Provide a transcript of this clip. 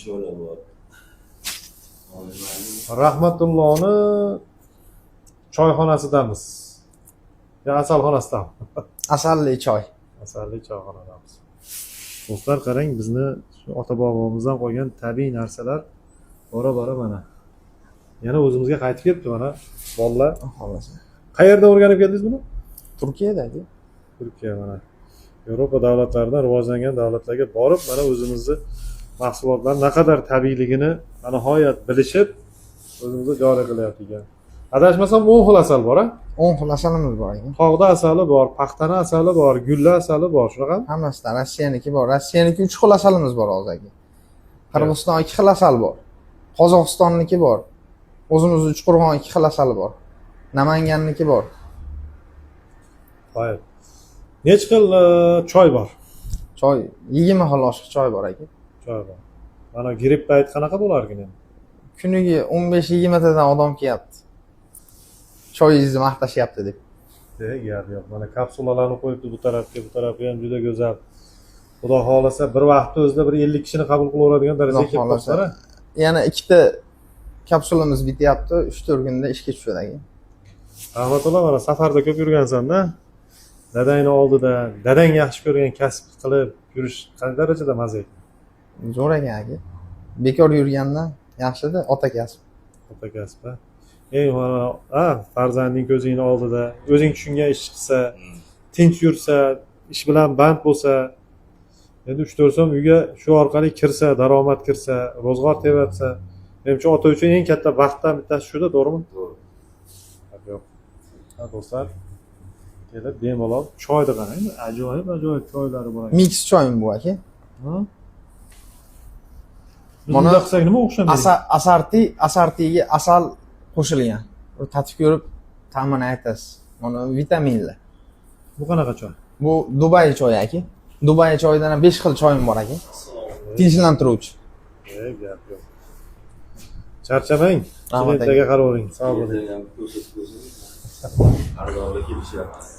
choylar bor. Rahmatullohni choyxonasidamiz. Ya asalxonasidamiz. Asalli choy. Asalli choyxonadamiz. Do'stlar qarang, bizni shu ota-bobomizdan qolgan tabiiy narsalar bora-bora mana. Yana o'zimizga qaytib ketdi mana bolalar. Xolos. Qayerda o'rganib keldingiz buni? Turkiyadagi. Turkiya mana. Yevropa davlatlaridan rivojlangan davlatlarga borib, mana o'zimizni mahsulotlar naqadar tabiiyligini nihoyat bilishib, o'zimizga joriy qilyapti ekan. Adashmasam 10 xil asal bor, ha? 10 xil asalimiz bor ekan. Tog'da asali bor, paxtani asali bor, gulli asali bor, shunaqami? Hammasidan Rossiyaniki bor. Rossiyaniki 3 xil asalimiz bor hozirgi. Qirg'iziston 2 xil asal bor. Qozog'istonniki bor. O'zimizning Uchqo'rg'on 2 xil asali bor. Namanganniki bor. Qo'yib. Nech xil choy bor? Choy 20 xil oshiq choy bor aka. Choy bor. Mana gripp payti qanaqa bo'larkin endi? Kuniga 15-20 tadan odam kelyapti. Choyingizni maqtashyapti deb. Gap yo'q. Mana kapsulalarni qo'yibdi bu tarafga, bu tarafga ham juda go'zal. Xudo xolasa bir vaqtda o'zida bir 50 kishini qabul qilaveradigan darajaga kelib qolsa. Yana ikkita kapsulamiz bityapti, 3-4 kunda ishga tushadi aka. Rahmatulloh, mana safarda ko'p yurgansan-da. Dadangni oldida, dadang yaxshi ko'rgan kasb qilib yurish qanday darajada mazza ekan? Zo'r ekan aka. Bekor yurgandan yaxshida ota kasb. Ota kasb-a. Mana farzanding ko'zingni oldida, o'zing tushungan ish qilsa, tinch yursa, ish bilan band bo'lsa, endi 3-4 so'm uyga shu orqali kirsa, daromad kirsa, ro'zg'or tevatsa, menimcha ota uchun eng katta baxtdan bittasi shu-da, to'g'rimi? To'g'ri. Yo'q. Do'stlar, kelib bemalol choyni qarang, ajoyib choylari bor ekan. Mix choymi bu aka? Mana qilsak nima o'xshamaydi? Asartiga asal qo'shilgan. Tatib ko'rib ta'mini aytasiz. Mana vitaminlar. Bu qanaqa choy? Bu Dubay choyi aka. Dubay choyidan 5 xil choyim bor aka. Tinchlantiruvchi. Gap yo'q. Charchamang. Klientlarga qaravering. Sog' bo'ling. Arzonda kelishyapti.